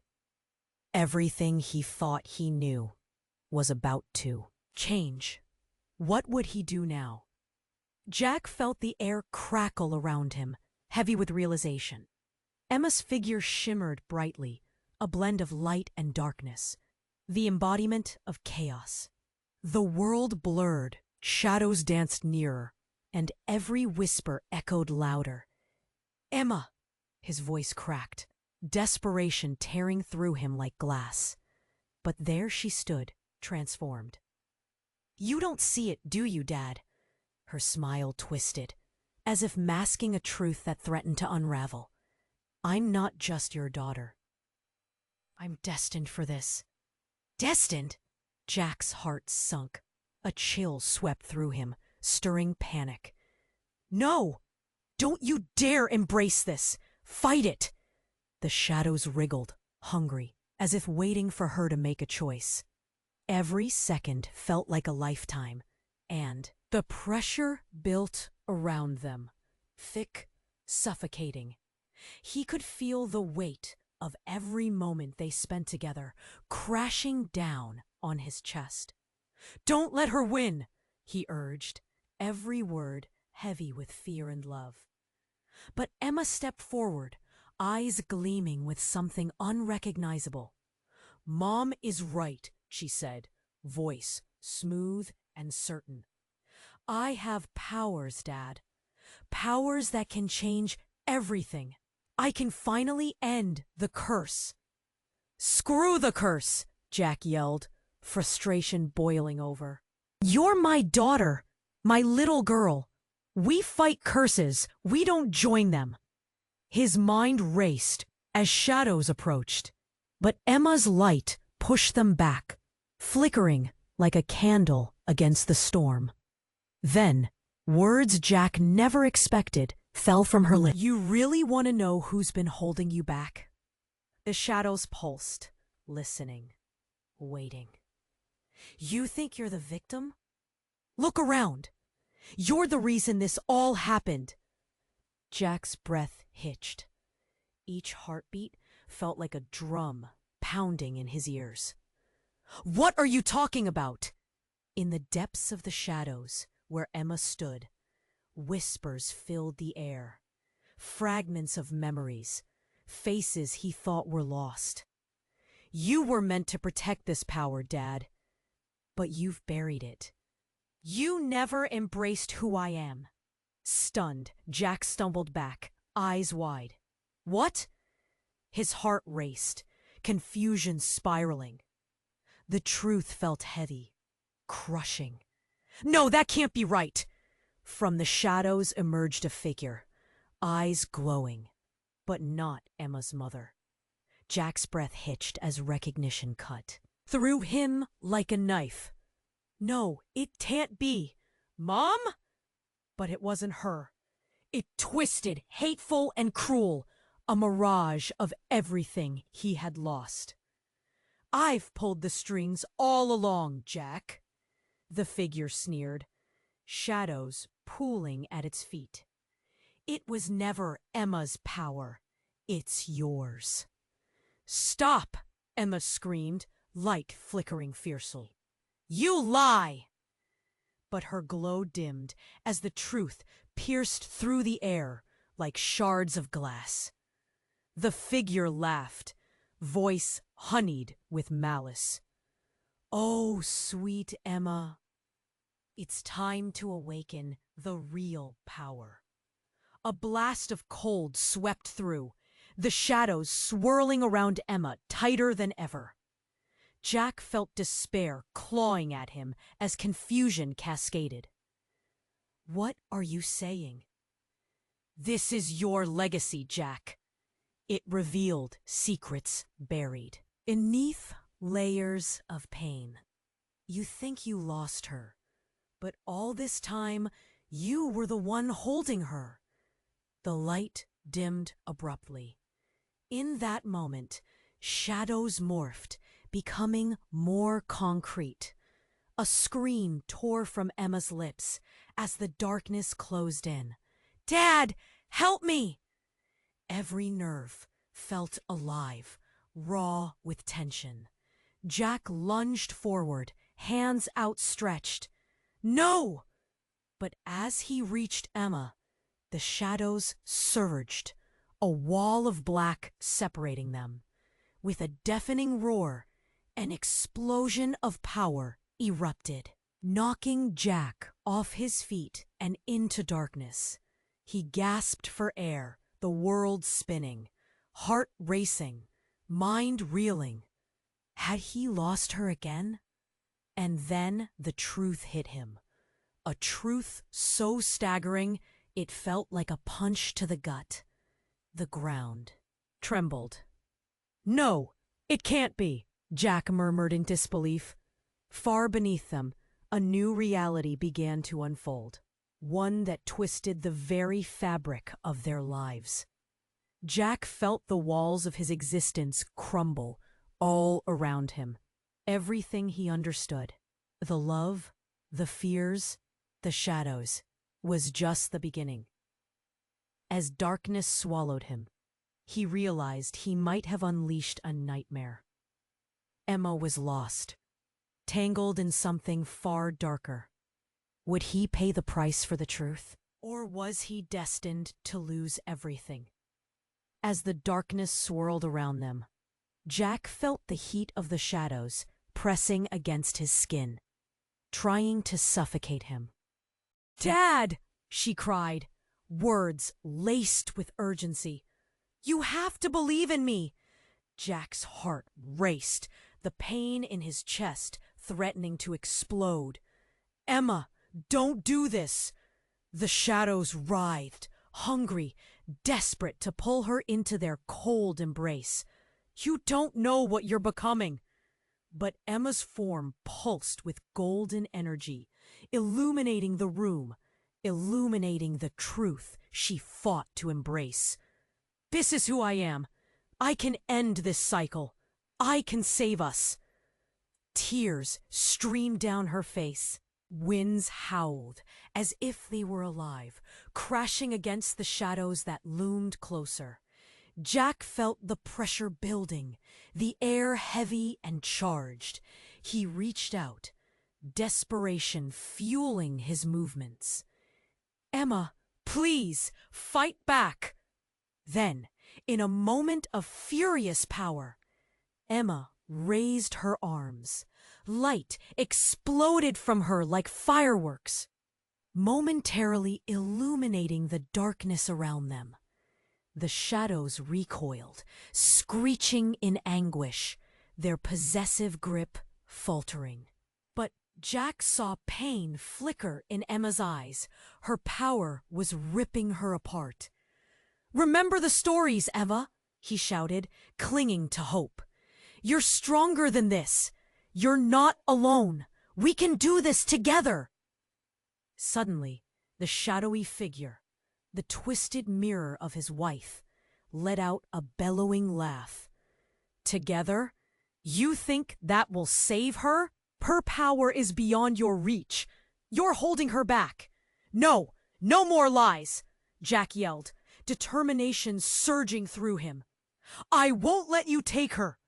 Everything he thought he knew was about to change. What would he do now? Jack felt the air crackle around him, heavy with realization. Emma's figure shimmered brightly, a blend of light and darkness, the embodiment of chaos. The world blurred, shadows danced nearer, and every whisper echoed louder. "Emma!" His voice cracked, desperation tearing through him like glass. But there she stood, transformed. "You don't see it, do you, Dad?" Her smile twisted, as if masking a truth that threatened to unravel. "I'm not just your daughter. I'm destined for this." "Destined?" Jack's heart sunk. A chill swept through him, stirring panic. "No! Don't you dare embrace this! Fight it!" The shadows wriggled, hungry, as if waiting for her to make a choice. Every second felt like a lifetime, and the pressure built around them, thick, suffocating. He could feel the weight of every moment they spent together crashing down on his chest. "Don't let her win," he urged, every word heavy with fear and love. But Emma stepped forward, eyes gleaming with something unrecognizable. "Mom is right," she said, voice smooth and certain. "I have powers, Dad. Powers that can change everything. I can finally end the curse." "Screw the curse!" Jack yelled, frustration boiling over. "You're my daughter, my little girl. We fight curses, we don't join them." His mind raced as shadows approached, but Emma's light pushed them back, flickering like a candle against the storm. Then, words Jack never expected fell from her lips. "You really want to know who's been holding you back?" The shadows pulsed, listening, waiting. "You think you're the victim? Look around. You're the reason this all happened." Jack's breath hitched. Each heartbeat felt like a drum pounding in his ears. "What are you talking about?" In the depths of the shadows, where Emma stood, whispers filled the air. Fragments of memories, faces he thought were lost. "You were meant to protect this power, Dad, but you've buried it. You never embraced who I am." Stunned, Jack stumbled back, eyes wide. "What?" His heart raced, confusion spiraling. The truth felt heavy, crushing. "No, that can't be right!" From the shadows emerged a figure, eyes glowing, but not Emma's mother. Jack's breath hitched as recognition cut through him like a knife. "No, it can't be. Mom?" But it wasn't her. It twisted, hateful and cruel, a mirage of everything he had lost. "I've pulled the strings all along, Jack," the figure sneered, shadows pooling at its feet. "It was never Emma's power. It's yours." "Stop!" Emma screamed, light flickering fiercely. "You lie!" But her glow dimmed as the truth pierced through the air like shards of glass. The figure laughed, voice honeyed with malice. "Oh, sweet Emma, it's time to awaken the real power." A blast of cold swept through, the shadows swirling around Emma tighter than ever. Jack felt despair clawing at him as confusion cascaded. "What are you saying?" "This is your legacy, Jack." It revealed secrets buried beneath layers of pain. You think you lost her, but all this time you were the one holding her. The light dimmed abruptly. In that moment, shadows morphed, becoming more concrete. A scream tore from Emma's lips as the darkness closed in. "Dad, help me!" Every nerve felt alive, raw with tension. Jack lunged forward, hands outstretched. "No!" But as he reached Emma, the shadows surged, a wall of black separating them. With a deafening roar, an explosion of power erupted. knocking Jack off his feet and into darkness. He gasped for air, the world spinning, heart racing, mind reeling. Had he lost her again? And then the truth hit him. A truth so staggering it felt like a punch to the gut. The ground trembled. "No, it can't be," Jack murmured in disbelief. Far beneath them, a new reality began to unfold, one that twisted the very fabric of their lives. Jack felt the walls of his existence crumble all around him. Everything he understood, the love, the fears, the shadows, was just the beginning. As darkness swallowed him, he realized he might have unleashed a nightmare. Emma was lost, tangled in something far darker. Would he pay the price for the truth? Or was he destined to lose everything? As the darkness swirled around them, Jack felt the heat of the shadows pressing against his skin, trying to suffocate him. "Dad!" she cried, words laced with urgency. "You have to believe in me!" Jack's heart raced, the pain in his chest threatening to explode. "Emma, don't do this!" The shadows writhed, hungry, desperate to pull her into their cold embrace. "You don't know what you're becoming." But Emma's form pulsed with golden energy, illuminating the room, illuminating the truth she fought to embrace. "This is who I am. I can end this cycle. I can save us." Tears streamed down her face. Winds howled as if they were alive, crashing against the shadows that loomed closer. Jack felt the pressure building, the air heavy and charged. He reached out, desperation fueling his movements. "Emma, please, fight back!" Then, in a moment of furious power, Emma raised her arms. Light exploded from her like fireworks, momentarily illuminating the darkness around them. The shadows recoiled, screeching in anguish, their possessive grip faltering. But Jack saw pain flicker in Emma's eyes. Her power was ripping her apart. "Remember the stories, Emma," he shouted, clinging to hope. "You're stronger than this. You're not alone. We can do this together." Suddenly, the shadowy figure, the twisted mirror of his wife, let out a bellowing laugh. "Together? You think that will save her? Her power is beyond your reach. You're holding her back." "No, no more lies!" Jack yelled, determination surging through him. "I won't let you take her!"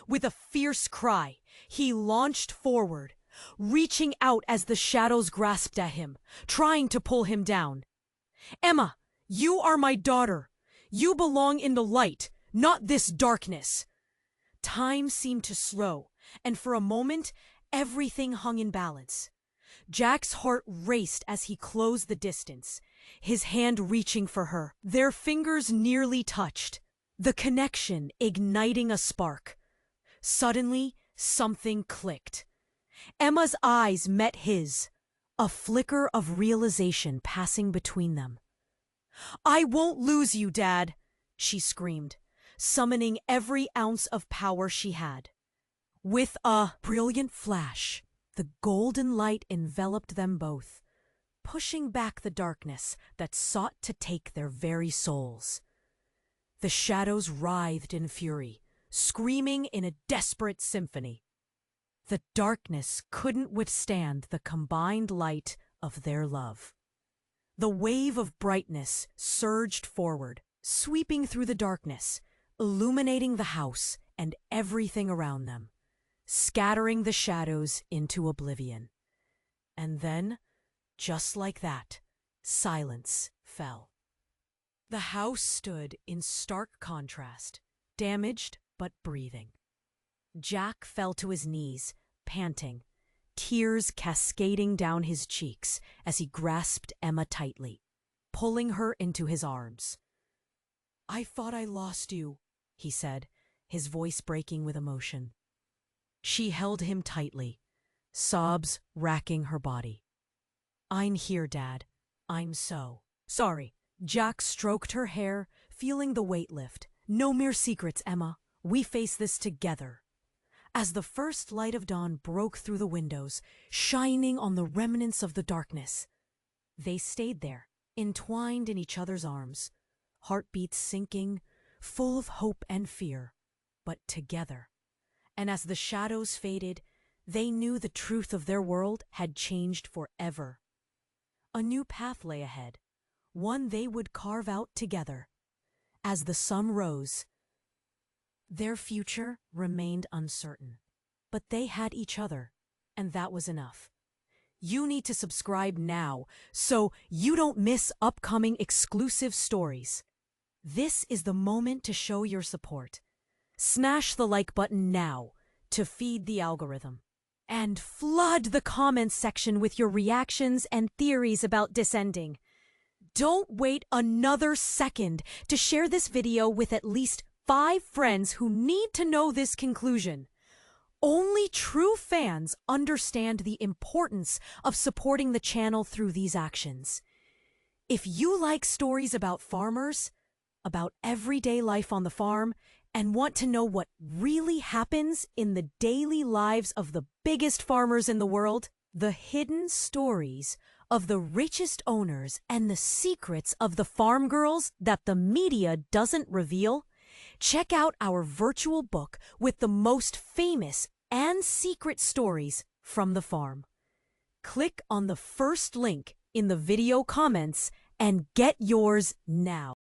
With a fierce cry, he launched forward, reaching out as the shadows grasped at him, trying to pull him down. "Emma, you are my daughter. You belong in the light, not this darkness." Time seemed to slow, and for a moment, everything hung in balance. Jack's heart raced as he closed the distance, his hand reaching for her. Their fingers nearly touched, the connection igniting a spark. Suddenly, something clicked. Emma's eyes met his, a flicker of realization passing between them. "I won't lose you, Dad," she screamed, summoning every ounce of power she had. With a brilliant flash, the golden light enveloped them both, pushing back the darkness that sought to take their very souls. The shadows writhed in fury, screaming in a desperate symphony. The darkness couldn't withstand the combined light of their love. The wave of brightness surged forward, sweeping through the darkness, illuminating the house and everything around them, scattering the shadows into oblivion. And then, just like that, silence fell. The house stood in stark contrast, damaged but breathing. Jack fell to his knees, panting, tears cascading down his cheeks as he grasped Emma tightly, pulling her into his arms. "I thought I lost you," he said, his voice breaking with emotion. She held him tightly, sobs racking her body. "I'm here, Dad. I'm so sorry." Jack stroked her hair, feeling the weight lift. "No mere secrets, Emma. We face this together." As the first light of dawn broke through the windows, shining on the remnants of the darkness, they stayed there, entwined in each other's arms, heartbeats sinking, full of hope and fear, but together. And as the shadows faded, they knew the truth of their world had changed forever. A new path lay ahead, one they would carve out together. As the sun rose, their future remained uncertain, but they had each other, and that was enough. You need to subscribe now so you don't miss upcoming exclusive stories. This is the moment to show your support. Smash the like button now to feed the algorithm. And flood the comments section with your reactions and theories about this ending. Don't wait another second to share this video with at least 5 friends who need to know this conclusion. Only true fans understand the importance of supporting the channel through these actions. If you like stories about farmers, about everyday life on the farm, and want to know what really happens in the daily lives of the biggest farmers in the world, the hidden stories of the richest owners and the secrets of the farm girls that the media doesn't reveal, check out our virtual book with the most famous and secret stories from the farm. Click on the first link in the video comments and get yours now.